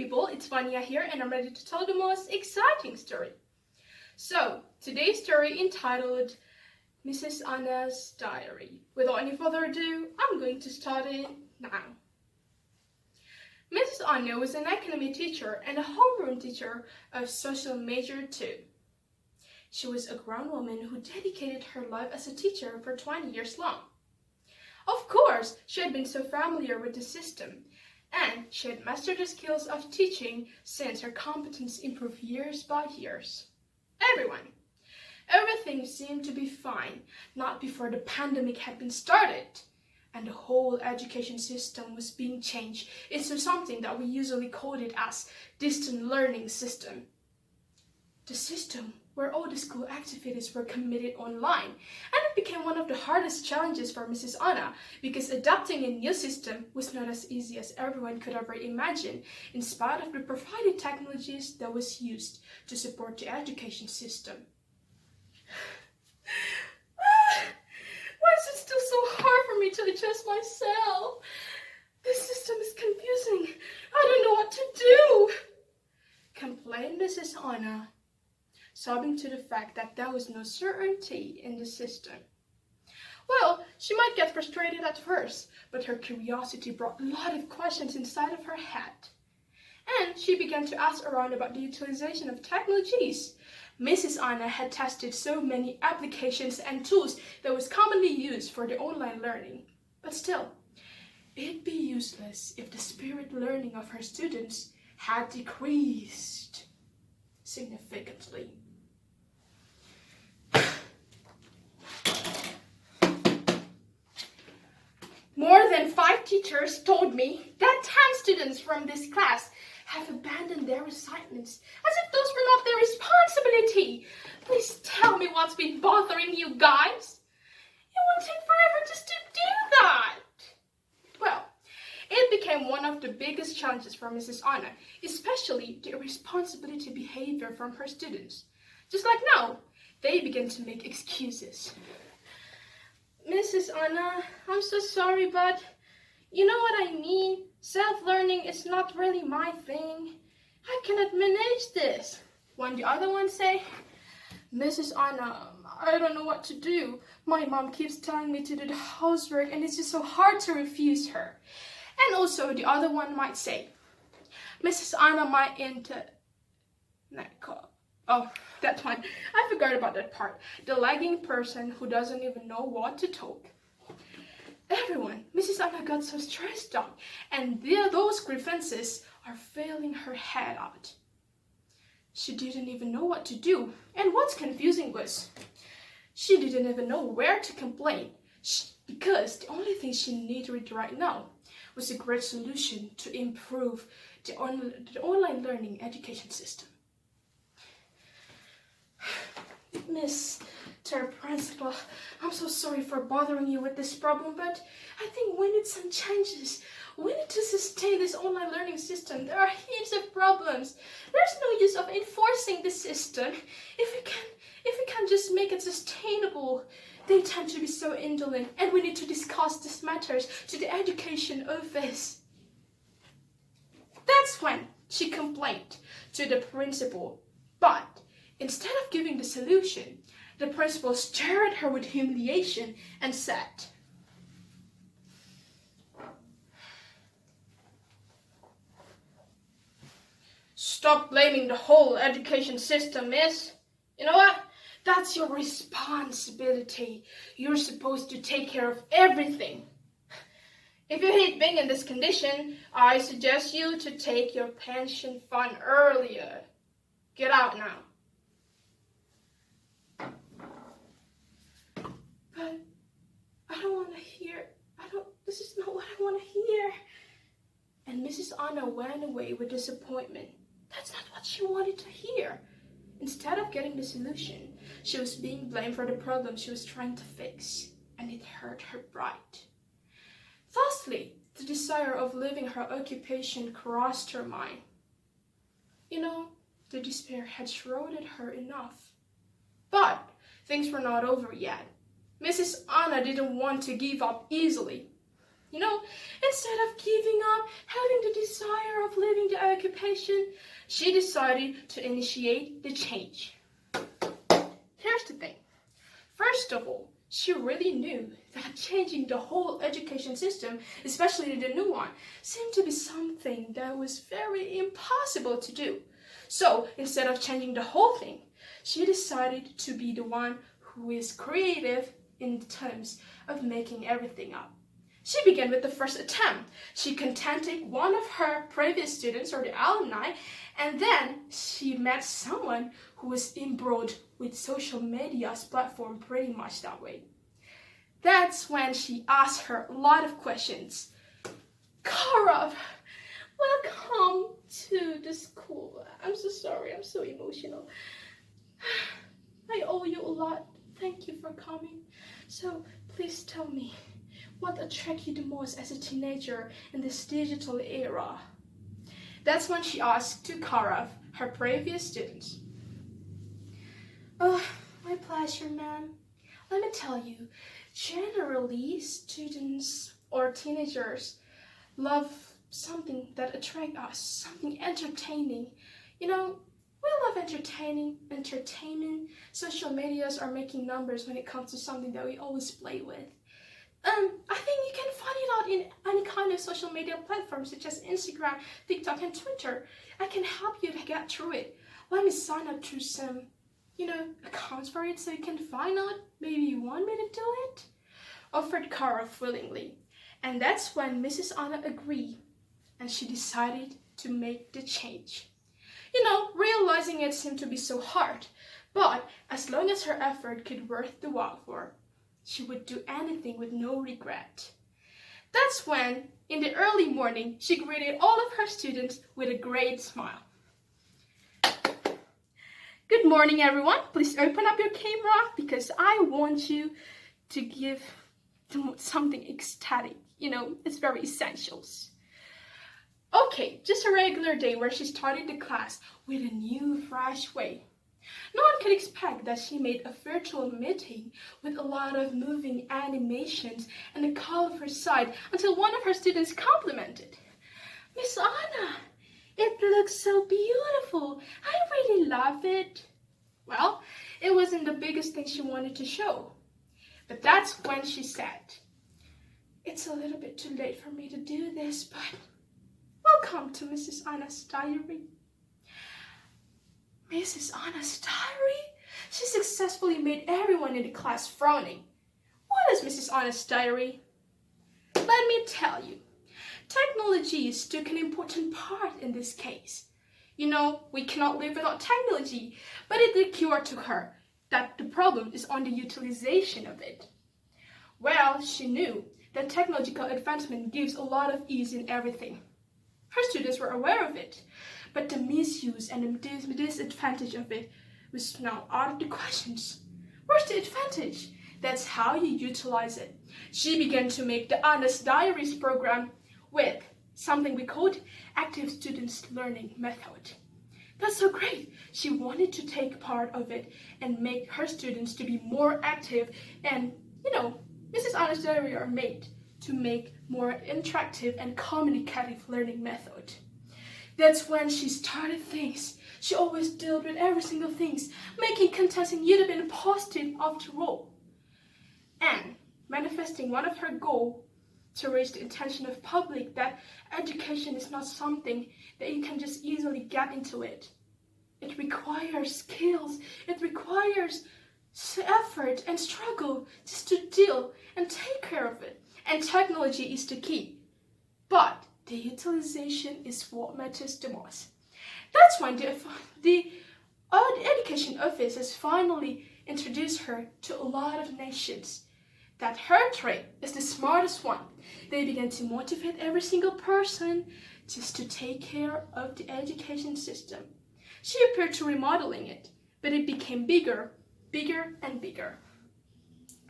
people, it's Vania here and I'm ready to tell the most exciting story. So, today's story entitled Mrs. Anna's Diary. Without any further ado, I'm going to start it now. Mrs. Anna was an academy teacher and a homeroom teacher of social major 2. She was a grown woman who dedicated her life as a teacher for 20 years long. Of course, she had been so familiar with the system, and she had mastered the skills of teaching since her competence improved years by years. Everything seemed to be fine, not before the pandemic had been started, and the whole education system was being changed into something that we usually called it as distant learning system. The system where all the school activities were committed online, and it became one of the hardest challenges for Mrs. Anna because adopting a new system was not as easy as everyone could ever imagine, in spite of the provided technologies that was used to support the education system. Why is it still so hard for me to adjust myself? This system is confusing. I don't know what to do, complained Mrs. Anna, sobbing to the fact that there was no certainty in the system. Well, she might get frustrated at first, but her curiosity brought a lot of questions inside of her head. And she began to ask around about the utilization of technologies. Mrs. Anna had tested so many applications and tools that was commonly used for the online learning. But still, it'd be useless if the spirit learning of her students had decreased significantly. More than 5 teachers told me that 10 students from this class have abandoned their assignments as if those were not their responsibility. Please tell me what's been bothering you guys. It won't take forever just to do that. Well, it became one of the biggest challenges for Mrs. Anna, especially the irresponsibility behavior from her students. Just like now, they began to make excuses. Mrs. Anna, I'm so sorry, but you know what I mean? Self-learning is not really my thing. I cannot manage this. When the other one say, Mrs. Anna, I don't know what to do. My mom keeps telling me to do the housework and it's just so hard to refuse her. And also the other one might say, Mrs. Anna, Oh, that one. I forgot about that part. The lagging person who doesn't even know what to talk. Everyone, Mrs. Anna got so stressed out, and those grievances are filling her head out. She didn't even know what to do, and what's confusing was, she didn't even know where to complain, because the only thing she needed right now was a great solution to improve the online learning education system. Mr. Principal, I'm so sorry for bothering you with this problem, but I think we need some changes. We need to sustain this online learning system. There are heaps of problems. There's no use of enforcing the system. If we can just make it sustainable. They tend to be so indolent, and we need to discuss these matters to the education office. That's when she complained to the principal, but instead of giving the solution, the principal stared at her with humiliation and said, Stop blaming the whole education system, miss. You know what? That's your responsibility. You're supposed to take care of everything. If you hate being in this condition, I suggest you to take your pension fund earlier. Get out now. But I don't want to hear. This is not what I want to hear. And Mrs. Anna went away with disappointment. That's not what she wanted to hear. Instead of getting the solution, she was being blamed for the problem she was trying to fix, and it hurt her pride. Thusly, the desire of leaving her occupation crossed her mind. You know, the despair had shrouded her enough. But things were not over yet. Mrs. Anna didn't want to give up easily. You know, instead of giving up, having the desire of leaving the preoccupation, she decided to initiate the change. Here's the thing. First of all, she really knew that changing the whole education system, especially the new one, seemed to be something that was very impossible to do. So instead of changing the whole thing, she decided to be the one who is creative in terms of making everything up. She began with the first attempt. She contacted one of her previous students or the alumni, and then she met someone who was embroiled with social media's platform pretty much that way. That's when she asked her a lot of questions. Cara, welcome to the school. I'm so sorry, I'm so emotional. I owe you a lot. Thank you for coming. So please tell me, what attracted you the most as a teenager in this digital era? That's when she asked to Karav, her previous student. Oh, my pleasure, ma'am. Let me tell you, generally students or teenagers love something that attracts us, something entertaining. You know, we love entertainment. Social medias are making numbers when it comes to something that we always play with. I think you can find it out in any kind of social media platforms such as Instagram, TikTok, and Twitter. I can help you to get through it. Let me sign up to some, accounts for it so you can find out. Maybe you want me to do it? Offered Kara willingly. And that's when Mrs. Anna agreed, and she decided to make the change. Realizing it seemed to be so hard, but as long as her effort could worth the while for, she would do anything with no regret. That's when, in the early morning, she greeted all of her students with a great smile. Good morning, everyone. Please open up your camera because I want you to give something ecstatic. It's very essentials. Okay, just a regular day where she started the class with a new, fresh way. No one could expect that she made a virtual meeting with a lot of moving animations and a colorful site until one of her students complimented. Miss Anna, it looks so beautiful. I really love it. Well, it wasn't the biggest thing she wanted to show. But that's when she said, it's a little bit too late for me to do this, but welcome to Mrs. Anna's diary. Mrs. Anna's diary? She successfully made everyone in the class frowning. What is Mrs. Anna's diary? Let me tell you, technology took an important part in this case. We cannot live without technology, but it occurred to her that the problem is on the utilization of it. Well, she knew that technological advancement gives a lot of ease in everything. Her students were aware of it, but the misuse and the disadvantage of it was now out of the questions. Where's the advantage? That's how you utilize it. She began to make the Anna's Diaries program with something we called active students learning method. That's so great. She wanted to take part of it and make her students to be more active, and Mrs. Anna's Diary are made to make more interactive and communicative learning method. That's when she started things. She always dealt with every single things, making content in YouTube and positive after all. And manifesting one of her goals to raise the attention of public that education is not something that you can just easily get into it. It requires skills, it requires effort and struggle just to deal and take care of it. And technology is the key. But the utilization is what matters the most. That's when the education office has finally introduced her to a lot of nations. That her trait is the smartest one. They began to motivate every single person just to take care of the education system. She appeared to remodeling it, but it became bigger and bigger.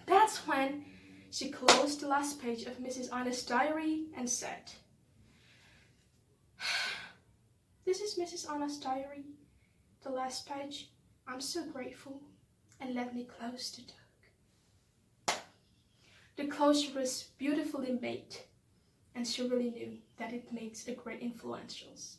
That's when she closed the last page of Mrs. Anna's diary and said, this is Mrs. Anna's diary, the last page. I'm so grateful, and let me close the book. The closure was beautifully made, and she really knew that it makes a great influentials.